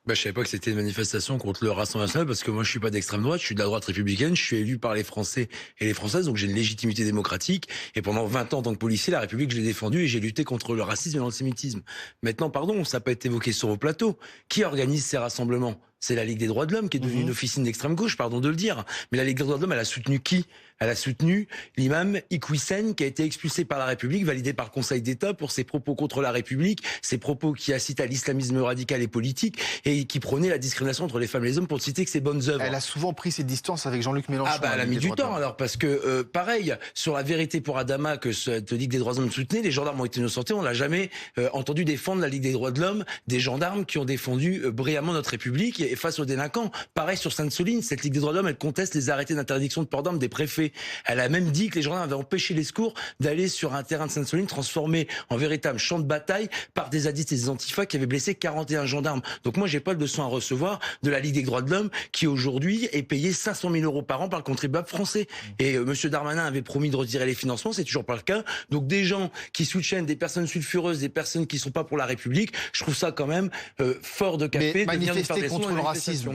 Je savais pas que c'était une manifestation contre le Rassemblement national parce que moi je suis pas d'extrême droite, je suis de la droite républicaine, je suis élu par les Français et les Françaises, donc j'ai une légitimité démocratique. Et pendant 20 ans en tant que policier, la République, je l'ai défendue et j'ai lutté contre le racisme et l'antisémitisme. Maintenant, pardon, ça n'a pas été évoqué sur vos plateaux. Qui organise ces rassemblements? C'est la Ligue des droits de l'homme qui est devenue une officine d'extrême gauche, pardon de le dire. Mais la Ligue des droits de l'homme, elle a soutenu qui? Elle a soutenu l'imam Iqwisen, qui a été expulsé par la République, validé par le Conseil d'État pour ses propos contre la République, ses propos qui incitent à l'islamisme radical et politique et qui prônait la discrimination entre les femmes et les hommes pour ne citer que ses bonnes œuvres. Elle a souvent pris ses distances avec Jean-Luc Mélenchon. Elle a mis du temps alors parce que pareil sur la vérité pour Adama que cette Ligue des droits de l'homme soutenait, les gendarmes ont été innocentés, on n'a jamais entendu défendre la Ligue des droits de l'homme, des gendarmes qui ont défendu brillamment notre République et face aux délinquants. Pareil sur Sainte-Soline, cette Ligue des droits de l'homme, elle conteste les arrêtés d'interdiction de port d'armes des préfets. Elle a même dit que les gendarmes avaient empêché les secours d'aller sur un terrain de Sainte-Soline transformé en véritable champ de bataille par des zadistes et des antifas qui avaient blessé 41 gendarmes. Donc moi j'ai pas de leçon à recevoir de la Ligue des droits de l'homme qui aujourd'hui est payée 500 000 € par an par le contribuable français. Et Monsieur Darmanin avait promis de retirer les financements, c'est toujours pas le cas. Donc des gens qui soutiennent des personnes sulfureuses, des personnes qui sont pas pour la République, je trouve ça quand même fort de café. Mais manifester contre le racisme,